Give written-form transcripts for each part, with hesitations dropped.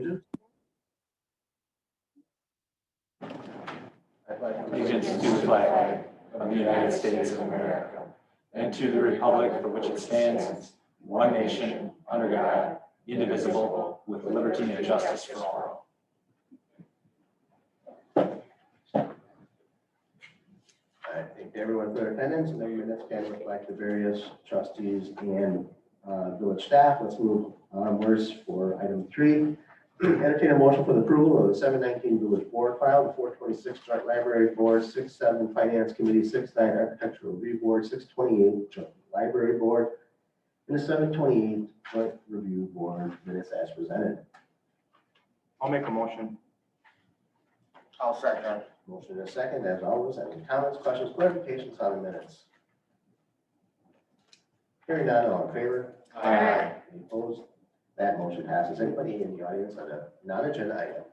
allegiance. I pledge allegiance to the flag of the United States of America and to the republic for which it stands, one nation, under God, indivisible, with liberty and justice for all. I thank everyone for their attendance, and their minutes can reflect the various trustees and village staff. Let's move onwards for item 3. Entertain a motion for the approval of the 719 village board file, the 426 joint library board, 67 finance committee, 69 architectural review board, 628 joint library board, and the 728 joint review board minutes as presented. I'll make a motion. I'll second. Motion and a second, as always. Any comments, questions, clarifications on the minutes? Hearing none, all in favor? Aye. Any opposed? That motion passes. Anybody in the audience on a non-agenda item? Let's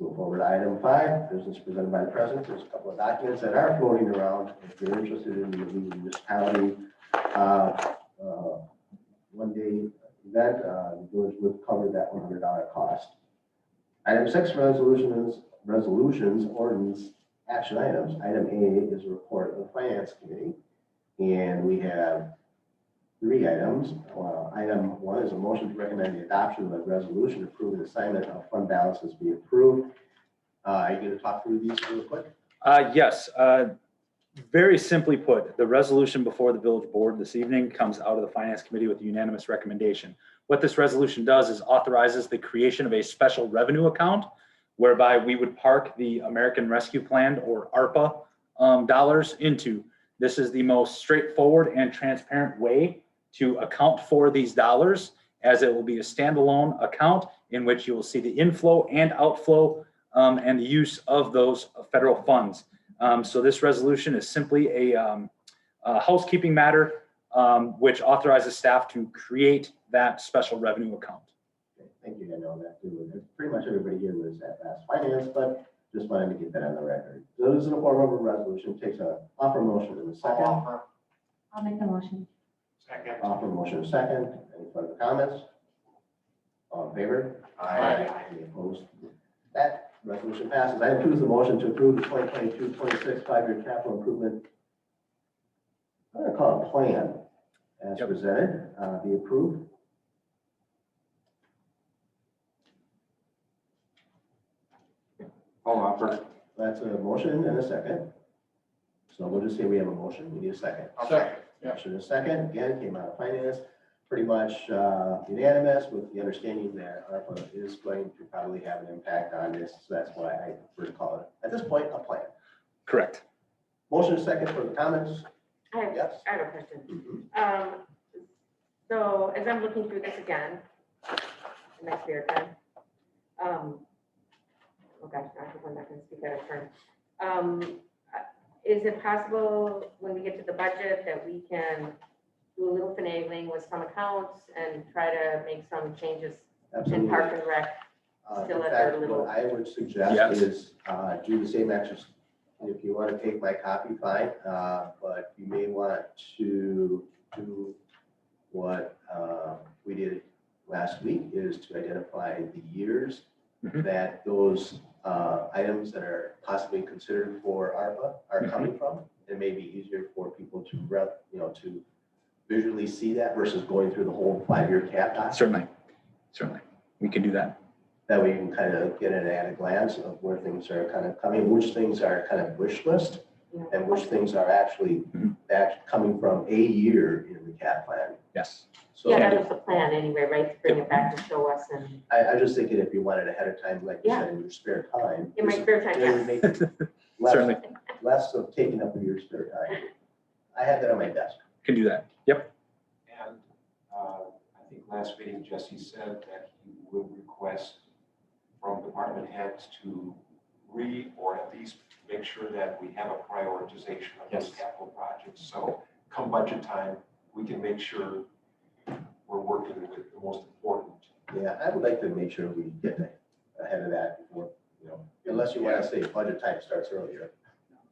move forward to item 5, business presented by the president. There's a couple of documents that are floating around. If you're interested in the municipality one-day event, the village would cover that $100 cost. Item 6, resolutions, ordinance, action items. Item A is a report of the finance committee, and we have 3 items. Item 1 is a motion to recommend the adoption of a resolution approving the assignment of fund balances be approved. Are you going to talk through these real quick? Yes. Very simply put, the resolution before the village board this evening comes out of the finance committee with a unanimous recommendation. What this resolution does is authorizes the creation of a special revenue account whereby we would park the American Rescue Plan or ARPA dollars into. This is the most straightforward and transparent way to account for these dollars, as it will be a standalone account in which you will see the inflow and outflow and the use of those federal funds. So this resolution is simply a housekeeping matter which authorizes staff to create that special revenue account. Okay, thank you. I know that too. Pretty much everybody here was at last finance, but just wanted to get that on the record. So this is in the form of a resolution. Takes a offer motion in a second. I'll make the motion. Second. Offer motion in a second. Any further comments? All in favor? Aye. Any opposed? That resolution passes. Item 2 is the motion to approve the 2022-26 5-year capital improvement. I'm going to call it plan as presented. Be approved. I'll offer. That's a motion and a second. So we'll just say we have a motion. We need a second. I'll second. Motion and a second. Again, came out of finance. Pretty much unanimous with the understanding that ARPA is going to probably have an impact on this. So that's why I prefer to call it, at this point, a plan. Correct. Motion and second for the comments. Yes. I have a question. Mhm. So as I'm looking through this again, in my spare time, oh gosh, I hope I'm not going to speak out of turn. Is it possible when we get to the budget that we can do a little finagling with some accounts and try to make some changes in Absolutely. Park and Rec? Still In at fact, their little- what I would suggest Yes. is do the same exercise. If you want to take my copy, fine, but you may want to do what we did last week, is to identify the years Mhm. that those items that are possibly considered for ARPA are coming from. It may be easier for people to to visually see that versus going through the whole 5-year cap document. Certainly. We can do that. That way you can kind of get an at a glance of where things are kind of coming, which things are kind of wish list, Yeah. and which things are actually coming from a year in the cap plan. Yes. So Yeah, that was the plan anyway, right? To bring it back to show us and I just thinking if you want it ahead of time, like you Yeah. said, in your spare time. in my spare time, it would yes. make Certainly. less of taking up of your spare time. I had that on my desk. Can do that. Yep. And I think last meeting, Jesse said that he would request from department heads to or at least make sure that we have a prioritization of those Yes. capital projects. So come budget time, we can make sure we're working with the most important. Yeah, I would like to make sure we get ahead of that before, unless you want to say budget time starts earlier.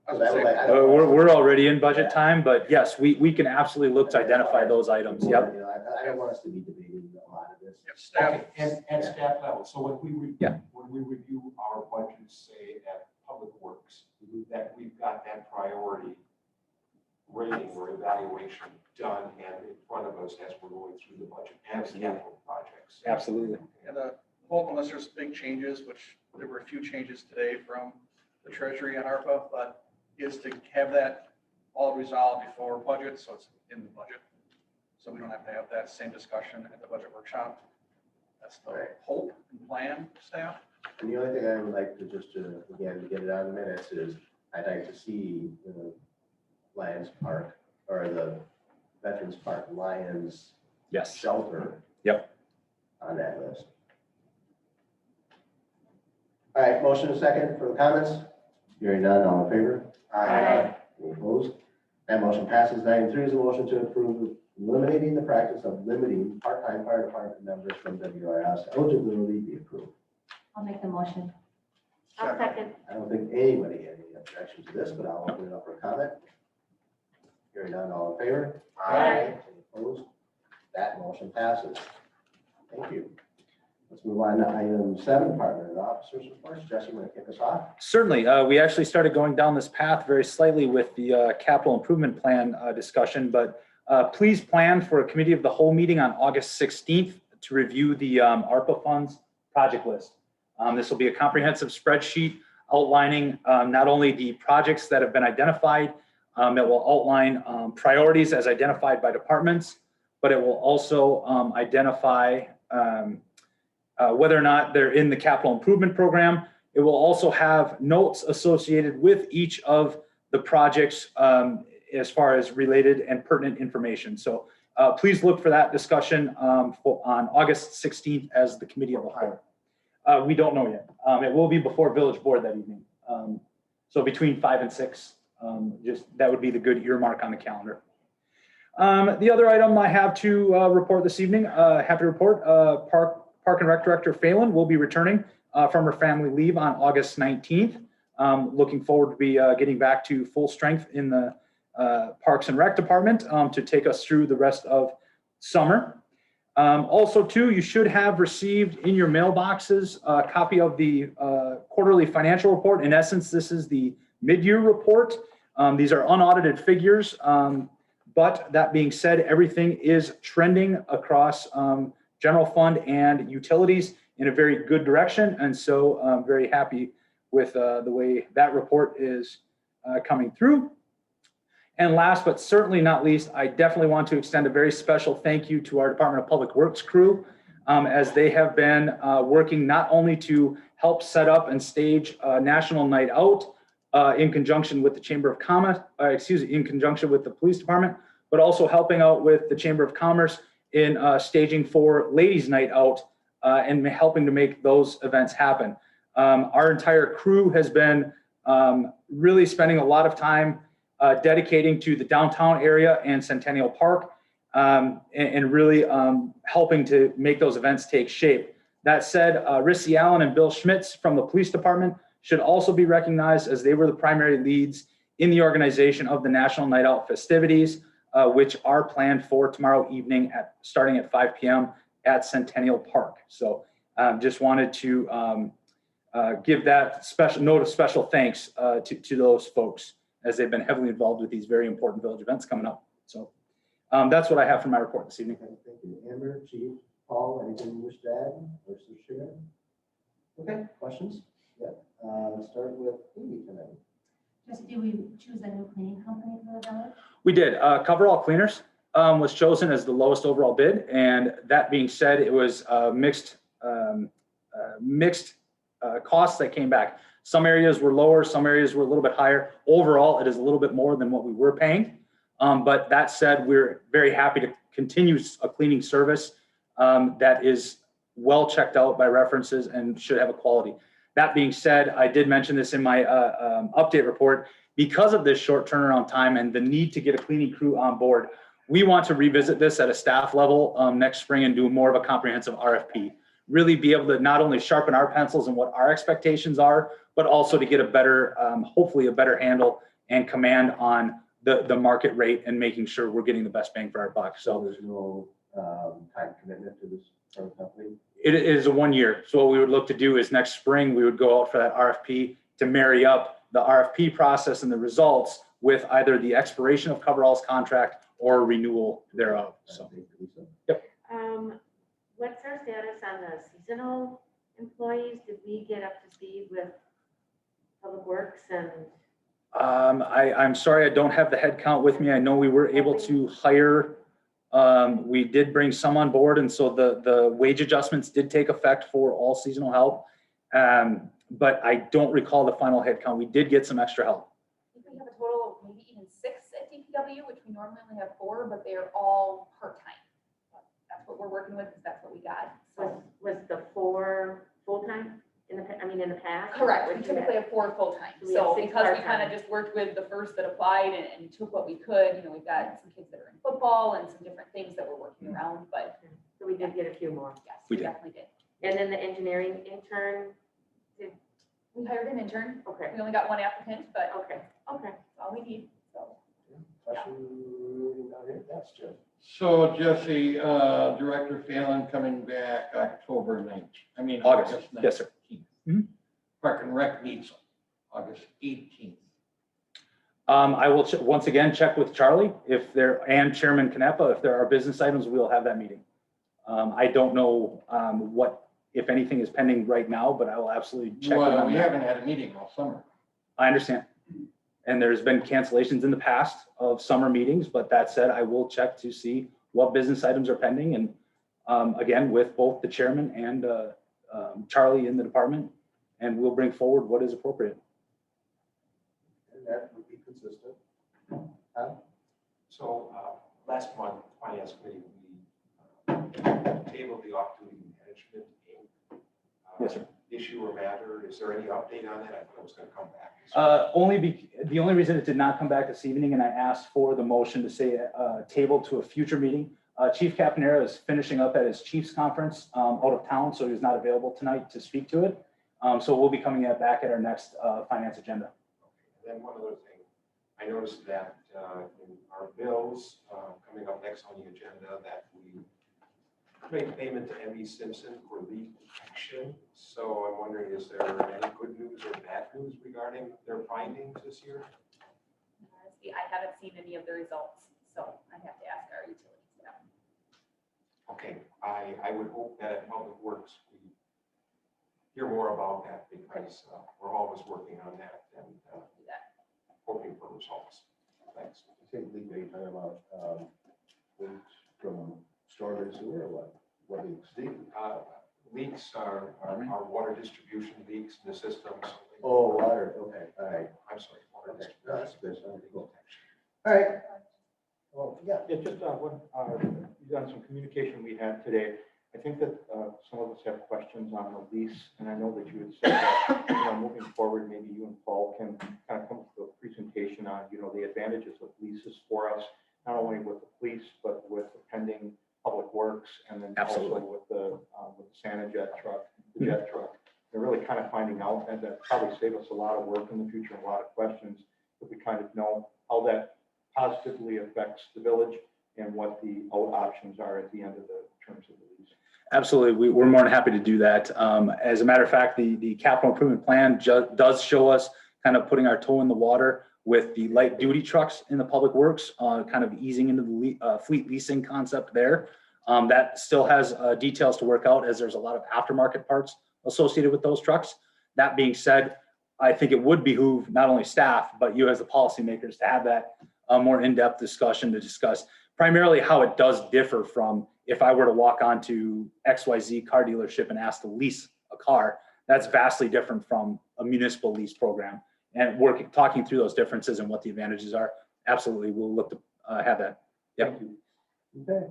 'Cause I would like- I don't want- We're already in budget time, but yes, we can absolutely look to identify those items. Yep. I don't want us to be debating a lot of this. Staff, Okay, at staff level, so when Yeah. when we review our budgets, say at Public Works, that we've got that priority rating or evaluation done and in front of us as we're going through the budget and the capital projects. Absolutely. and the hope, unless there's big changes, which there were a few changes today from the Treasury and ARPA, but is to have that all resolved before budget, so it's in the budget. So we don't have to have that same discussion at the budget workshop. That's the Right. hope and plan, staff. And the only thing I would like to just to, again, to get it on the minutes is I'd like to see the Lions Park or the Veterans Park Lions Yes. shelter. Yep. On that list. All right, motion and second for the comments. Hearing none, all in favor? Aye. Any opposed? That motion passes. Item 3 is a motion to approve eliminating the practice of limiting part-time fire department members from WRS eligibility be approved. I'll make the motion. I'll second. I don't think anybody had any objection to this, but I'll open it up for comment. Hearing none, all in favor? Aye. Any opposed? That motion passes. Thank you. Let's move on to item 7, Department of Officers reports. Jesse, you want to kick us off? Certainly. We actually started going down this path very slightly with the capital improvement plan discussion, but please plan for a committee of the whole meeting on August 16th to review the ARPA funds project list. This will be a comprehensive spreadsheet outlining not only the projects that have been identified, it will outline priorities as identified by departments, but it will also identify whether or not they're in the capital improvement program. It will also have notes associated with each of the projects as far as related and pertinent information. So please look for that discussion on August 16th as the committee of the whole. We don't know yet. It will be before village board that evening. So between 5 and 6, just that would be the good earmark on the calendar. The other item I have to report this evening, happy to report, Park and Rec Director Phelan will be returning from her family leave on August 19th. Looking forward to be getting back to full strength in the Parks and Rec Department to take us through the rest of summer. Also, too, you should have received in your mailboxes a copy of the quarterly financial report. In essence, this is the mid-year report. These are unaudited figures, but that being said, everything is trending across general fund and utilities in a very good direction. And so I'm very happy with the way that report is coming through. And last but certainly not least, I definitely want to extend a very special thank you to our Department of Public Works crew, as they have been working not only to help set up and stage National Night Out in conjunction with the Chamber of Commerce, in conjunction with the Police Department, but also helping out with the Chamber of Commerce in staging for Ladies Night Out and helping to make those events happen. Our entire crew has been really spending a lot of time dedicating to the downtown area and Centennial Park and really helping to make those events take shape. That said, Rissy Allen and Bill Schmitz from the Police Department should also be recognized, as they were the primary leads in the organization of the National Night Out festivities, which are planned for tomorrow evening starting at 5 p.m. at Centennial Park. So just wanted to give that special note of special thanks to those folks, as they've been heavily involved with these very important village events coming up. So that's what I have for my report this evening. Thank you. Amber, Chief, Paul, anything you wish to add or to share? Okay, questions? Yeah, let's start with Amy tonight. Just do we choose a new cleaning company for the village? We did. Coverall Cleaners was chosen as the lowest overall bid. And that being said, it was mixed costs that came back. Some areas were lower, some areas were a little bit higher. Overall, it is a little bit more than what we were paying. But that said, we're very happy to continue a cleaning service that is well checked out by references and should have a quality. That being said, I did mention this in my update report. Because of this short turnaround time and the need to get a cleaning crew on board, we want to revisit this at a staff level next spring and do more of a comprehensive RFP. Really be able to not only sharpen our pencils and what our expectations are, but also to get a better, hopefully a better handle and command on the market rate and making sure we're getting the best bang for our buck. So there's no time commitment to this current company? It is a 1 year. So what we would look to do is next spring, we would go out for that RFP to marry up the RFP process and the results with either the expiration of Coverall's contract or renewal thereof. So, What's our status on the seasonal employees? Did we get up to speed with Public Works and? I'm sorry, I don't have the head count with me. I know we were able to hire, we did bring some on board, and so the wage adjustments did take effect for all seasonal help. But I don't recall the final head count. We did get some extra help. I think we have a total of maybe even 6 at DPW, which we normally only have 4, but they are all part-time. That's what we're working with, because that's what we got. So Was the 4 full-time in the past? correct, Or we did you typically have- have 4 full-time. So we have So 6 because we part-time. kind of just worked with the first that applied and took what we could, you know, we've got some kids that are in football and some different things that we're working around, but So we did get a few more. yes, We we did. definitely did. And then the engineering intern, We hired an intern. okay, We only got 1 applicant, but okay. that's all we need, so. Question down here? Yes, Jim. So Jesse, Director Phelan coming back October 9th, August. Yes, sir. 19th. Mhm. Park and Rec meets August 18th. I will once again check with Charlie if there, and Chairman Canepa, if there are business items, we'll have that meeting. I don't know what, if anything, is pending right now, but I will absolutely check. Well, on we that. haven't had a meeting all summer. I understand. And there's been cancellations in the past of summer meetings, but that said, I will check to see what business items are pending. And again, with both the chairman and Charlie in the department, and we'll bring forward what is appropriate. And that would be consistent. So last month, Finance Committee, we tabled the off-duty management Yes, sir. issue or matter. Is there any update on that? I thought it was going to come back. The only reason it did not come back this evening, and I asked for the motion to say table to a future meeting. Chief Caponera is finishing up at his Chiefs conference out of town, so he's not available tonight to speak to it. So we'll be coming back at our next finance agenda. Okay. And then one other thing, I noticed that in our bills coming up next on the agenda that we make payment to M.E. Simpson for leak detection. So I'm wondering, is there any good news or bad news regarding their findings this year? Honestly, I haven't seen any of the results, so I have to ask our utilities now. Okay, I would hope that at Public Works, we hear more about that because we're always working on that and hoping for results. Thanks. You say leak, are you talking about leaks from storm and sewer or what? What leaks? Leaks are water distribution leaks in the system. Oh, water, okay, all right. I'm sorry, water Okay, distribution. no, that's good. Cool. All right. Well, yeah. Yeah, just on some communication we had today, I think that some of us have questions on the lease, and I know that you had said that, moving forward, maybe you and Paul can kind of come to a presentation on, the advantages of leases for us, not only with the police, but with the pending Public Works, and then Absolutely. also with the Sanajet truck, the jet truck. They're really kind of finding out, and that probably save us a lot of work in the future and a lot of questions, if we kind of know how that positively affects the village and what the out options are at the end of the terms of the lease. Absolutely. We're more than happy to do that. As a matter of fact, the capital improvement plan does show us kind of putting our toe in the water with the light duty trucks in the Public Works, kind of easing into the fleet leasing concept there. That still has details to work out as there's a lot of aftermarket parts associated with those trucks. That being said, I think it would behoove not only staff, but you as the policymakers to have that more in-depth discussion to discuss primarily how it does differ from if I were to walk onto XYZ car dealership and ask to lease a car. That's vastly different from a municipal lease program. And talking through those differences and what the advantages are. Absolutely, we'll look to have that. Yep. Okay.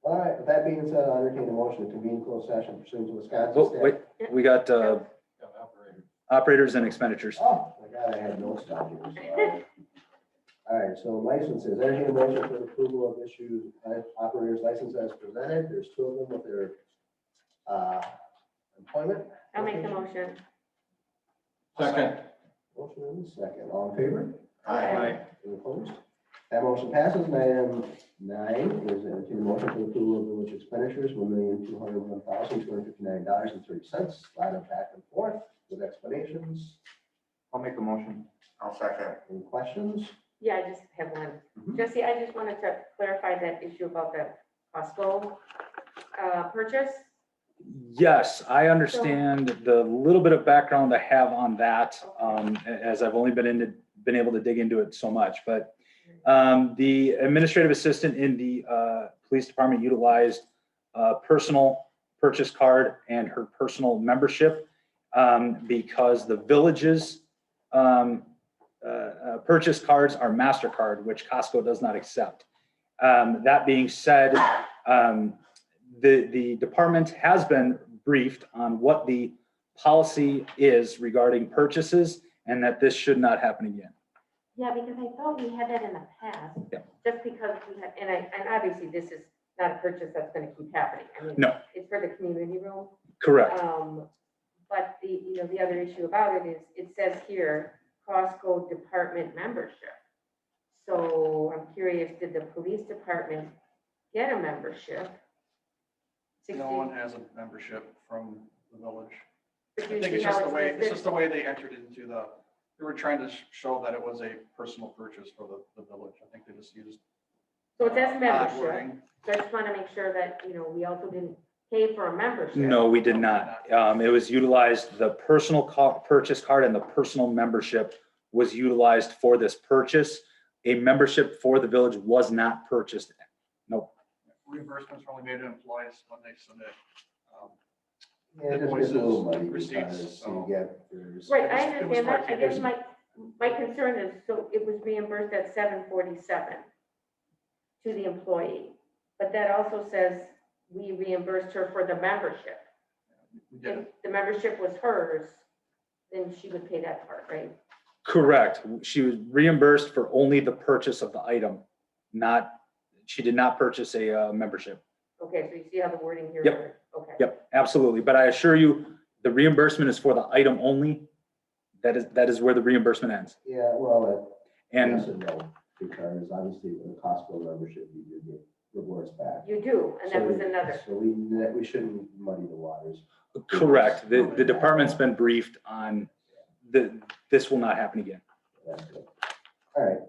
All right, with that being said, I'll entertain a motion to convene closed session pursuant to Wisconsin Oh, statute. wait, we got operators and expenditures. Oh, my God, I had notes down here. So, all right, so licenses, entertain a motion for the approval of issued operators license as presented. There's 2 of them with their employment. I'll make the motion. Second. Motion and a second. All in favor? Aye. Any opposed? That motion passes. And item 9 is entertain a motion for approval of village expenditures, $1,201,259.30. Slide it back and forth with explanations. I'll make a motion. I'll second. Any questions? Yeah, I just have one. Mhm. Jesse, I just wanted to clarify that issue about the Costco purchase. Yes, I understand the little bit of background I have on that, as I've only been able to dig into it so much, but the administrative assistant in the police department utilized a personal purchase card and her personal membership because the village's purchase cards are MasterCard, which Costco does not accept. That being said, the department has been briefed on what the policy is regarding purchases and that this should not happen again. Yeah, because I thought we had that in the past. Yeah. Just because we had, and obviously this is not a purchase that's gonna keep happening. I mean, No. it's for the community room. Correct. But the other issue about it is, it says here, Costco department membership. So I'm curious, did the police department get a membership? No one has a membership from the village. I But you think see it's how just the way, it's listed? just the way they entered into they were trying to show that it was a personal purchase for the village. I think they just used. So it says odd membership. wording. So I just want to make sure that, we also didn't pay for a membership. No, we did not. It was utilized, the personal purchase card and the personal membership was utilized for this purchase. A membership for the village was not purchased. Nope. Reimbursements are only made to employees when they submit. Yeah, it just gets a little muddy Receipts, because so- you get, there's. Right, I It was understand that. I like- guess my concern is, so it was reimbursed at $747 to the employee. But that also says we reimbursed her for the membership. We did. If the membership was hers, then she would pay that part, right? Correct. She was reimbursed for only the purchase of the item, she did not purchase a membership. Okay, so you see how the wording here. Yep. works? Okay. Yep, absolutely. But I assure you, the reimbursement is for the item only. That is where the reimbursement ends. Yeah, well, yes And and no, because obviously with a Costco membership, you do get rewards back. You do, and that So was we- another. So we shouldn't muddy the waters. correct, the department's been briefed on this will not happen again. That's good. All right.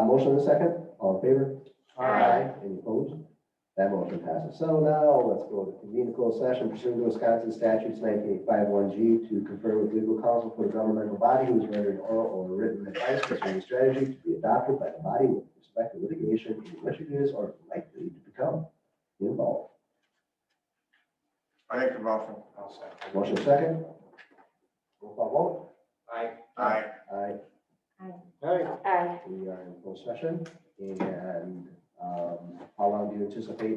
Motion in a second, all in favor? Aye. Any opposed? That motion passes. So now let's go to convene a closed session pursuant to Wisconsin statutes 1951G to confer with legal counsel for the governmental body who is rendering oral or written advice concerning strategy to be adopted by the body with respect to litigation in which it is or likely to become involved. I make the motion. I'll second. Motion second. Roll call vote. Aye. Aye. Aye. Aye. We are in closed session and how long do you anticipate